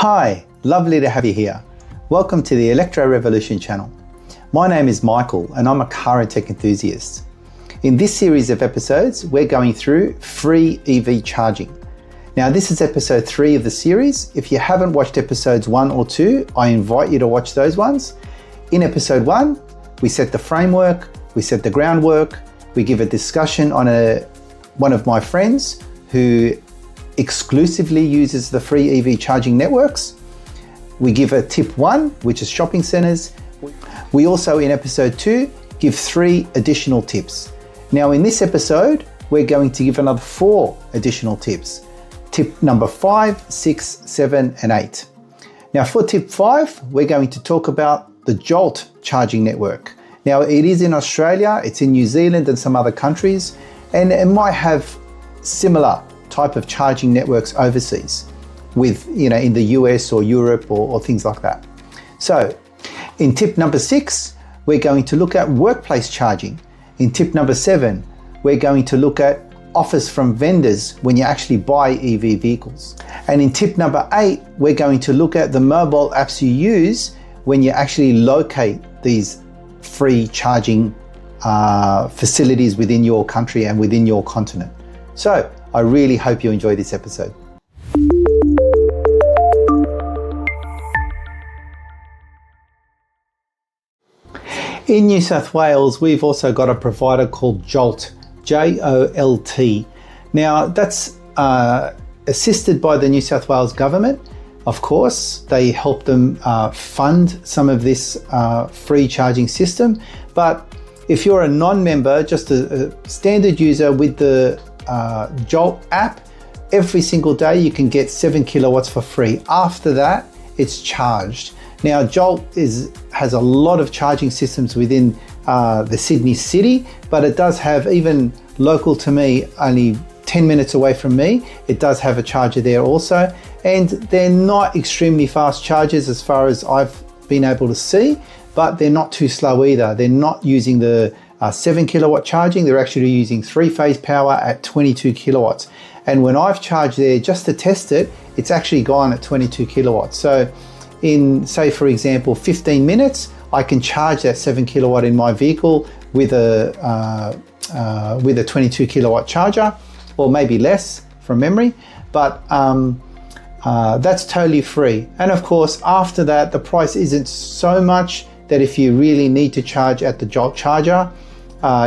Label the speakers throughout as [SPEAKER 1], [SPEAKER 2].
[SPEAKER 1] Hi, lovely to have you here. Welcome to the Electro Revolution channel. My name is Michael and I'm a car and tech enthusiast. In this series of episodes, we're going through free EV charging. Now this is episode 3 of the series. If you haven't watched episodes 1 or 2, I invite you to watch those ones. In episode 1, we set the framework, we set the groundwork, we give a discussion on one of my friends who exclusively uses the free EV charging networks. We give a tip 1, which is shopping centers. We also, in episode 2, give 3 additional tips. Now in this episode, we're going to give another 4 additional tips. Tip number 5, 6, 7, and 8. Now for tip 5, we're going to talk about the Jolt charging network. Now it is in Australia, it's in New Zealand and some other countries, and it might have similar type of charging networks overseas with, in the US or Europe or things like that. So in tip number 6, we're going to look at workplace charging. In tip number 7, we're going to look at offers from vendors when you actually buy EV vehicles. And in tip number 8, we're going to look at the mobile apps you use when you actually locate these free charging facilities within your country and within your continent. So I really hope you enjoy this episode. In New South Wales, we've also got a provider called Jolt, J-O-L-T. Now that's assisted by the New South Wales Government. Of course, they help them fund some of this free charging system. But if you're a non-member, just a standard user with the Jolt app, every single day you can get 7 kilowatts for free. After that, it's charged. Now Jolt has a lot of charging systems within the Sydney city, but it does have, even local to me, only 10 minutes away from me, it does have a charger there also. And they're not extremely fast chargers as far as I've been able to see, but they're not too slow either. They're not using the 7 kilowatt charging, they're actually using 3-phase power at 22 kilowatts. And when I've charged there just to test it, it's actually gone at 22 kilowatts. So in, say for example, 15 minutes, I can charge that 7 kilowatt in my vehicle with a 22 kilowatt charger, or maybe less from memory, but that's totally free. And of course, after that, the price isn't so much that if you really need to charge at the Jolt charger,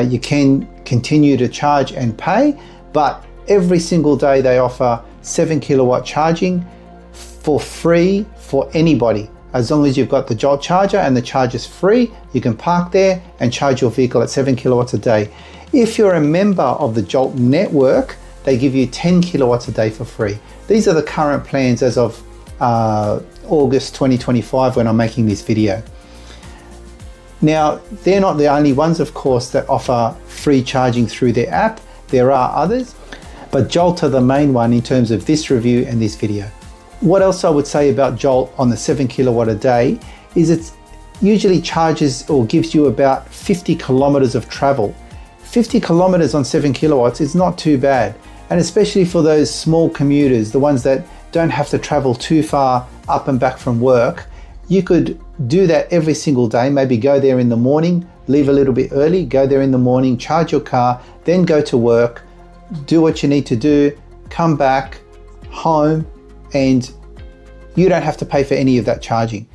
[SPEAKER 1] you can continue to charge and pay, but every single day they offer 7 kilowatt charging for free for anybody. As long as you've got the Jolt charger and the charger's free, you can park there and charge your vehicle at 7 kilowatts a day. If you're a member of the Jolt network, they give you 10 kilowatts a day for free. These are the current plans as of August 2025 when I'm making this video. Now, they're not the only ones, of course, that offer free charging through their app. There are others, but Jolt are the main one in terms of this review and this video. What else I would say about Jolt on the 7 kilowatt a day is it usually charges or gives you about 50 kilometers of travel. 50 kilometers on 7 kilowatts is not too bad. And especially for those small commuters, the ones that don't have to travel too far up and back from work, you could do that every single day. Maybe go there in the morning, leave a little bit early, go there in the morning, charge your car, then go to work, do what you need to do, come back home, and you don't have to pay for any of that charging.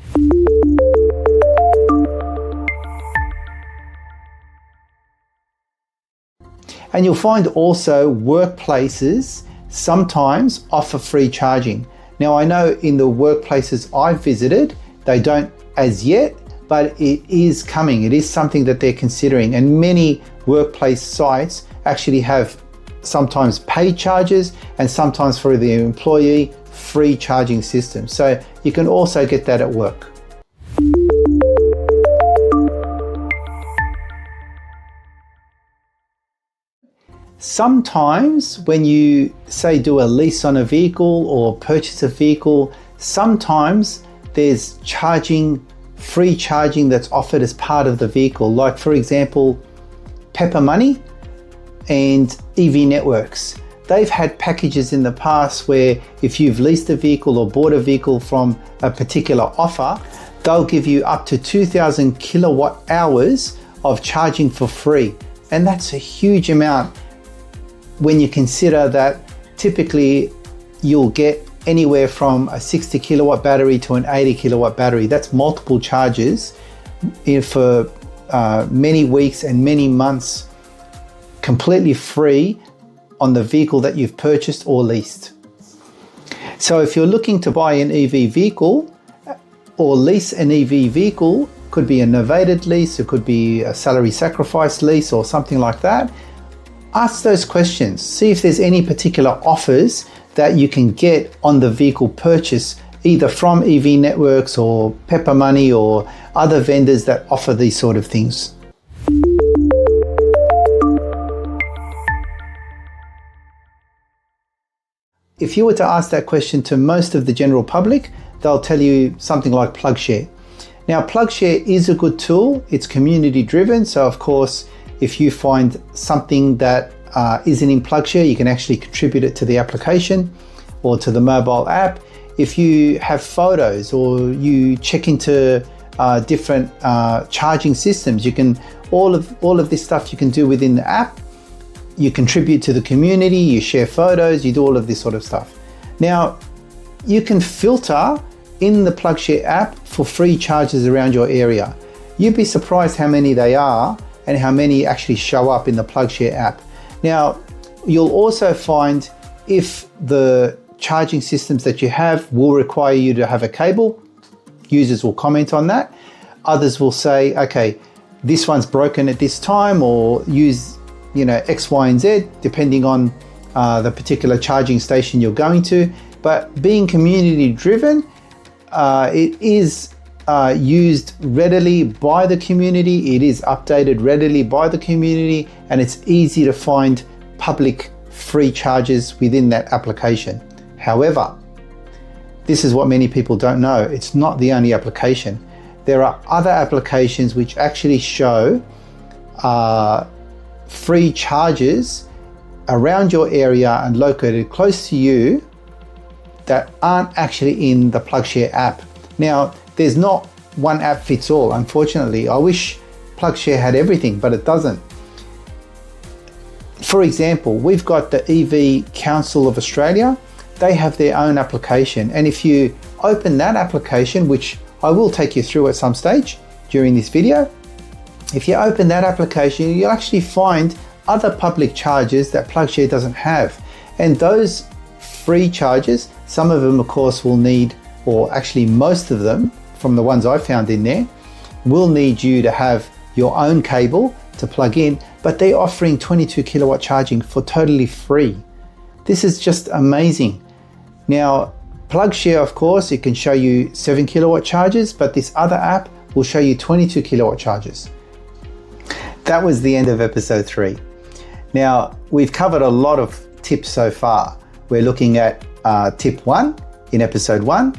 [SPEAKER 1] And you'll find also workplaces sometimes offer free charging. Now I know in the workplaces I've visited, they don't as yet, but it is coming. It is something that they're considering, and many workplace sites actually have sometimes paid charges and sometimes for the employee free charging systems. So you can also get that at work. Sometimes when you say do a lease on a vehicle or purchase a vehicle, sometimes there's free charging that's offered as part of the vehicle. Like for example, Pepper Money and EV Networks. they've had packages in the past where if you've leased a vehicle or bought a vehicle from a particular offer, they'll give you up to 2,000 kilowatt hours of charging for free. And that's a huge amount when you consider that typically you'll get anywhere from a 60 kilowatt battery to an 80 kilowatt battery. That's multiple charges for many weeks and many months, completely free on the vehicle that you've purchased or leased. So if you're looking to buy an EV vehicle or lease an EV vehicle, could be a novated lease, it could be a salary sacrifice lease or something like that, ask those questions. See if there's any particular offers that you can get on the vehicle purchase, either from EV Networks or Pepper Money or other vendors that offer these sort of things. If you were to ask that question to most of the general public, they'll tell you something like PlugShare. Now, PlugShare is a good tool. It's community driven. So of course, if you find something that isn't in PlugShare, you can actually contribute it to the application or to the mobile app. If you have photos or you check into different charging systems, you can all of this stuff you can do within the app. You contribute to the community, you share photos, you do all of this sort of stuff. Now, you can filter in the PlugShare app for free charges around your area. You'd be surprised how many they are and how many actually show up in the PlugShare app. Now, you'll also find if the charging systems that you have will require you to have a cable, users will comment on that. Others will say, okay, this one's broken at this time, or use X, Y, and Z, depending on the particular charging station you're going to. But being community driven, it is used readily by the community, it is updated readily by the community, and it's easy to find public free charges within that application. However, this is what many people don't know, it's not the only application. There are other applications which actually show free charges around your area and located close to you that aren't actually in the PlugShare app. Now, there's not one app fits all, unfortunately. I wish PlugShare had everything, but it doesn't. For example, we've got the EV Council of Australia. They have their own application, and if you open that application, which I will take you through at some stage during this video, if you open that application, you'll actually find other public charges that PlugShare doesn't have. And those free charges, some of them of course will need, or actually most of them from the ones I found in there, will need you to have your own cable to plug in, but they're offering 22 kilowatt charging for totally free. This is just amazing. Now, PlugShare, of course, it can show you 7 kilowatt charges, but this other app will show you 22 kilowatt charges. That was the end of episode 3. Now, we've covered a lot of tips so far. We're looking at tip 1 in episode 1,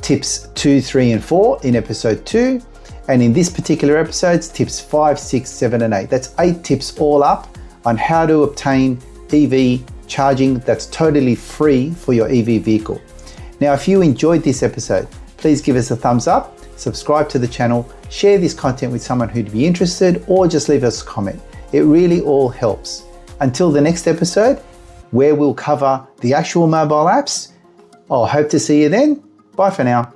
[SPEAKER 1] tips 2, 3, and 4 in episode 2, and in this particular episode, tips 5, 6, 7, and 8. That's 8 tips all up on how to obtain EV charging that's totally free for your EV vehicle. Now, if you enjoyed this episode, please give us a thumbs up, subscribe to the channel, share this content with someone who'd be interested, or just leave us a comment. It really all helps. Until the next episode, where we'll cover the actual mobile apps, I'll hope to see you then. Bye for now.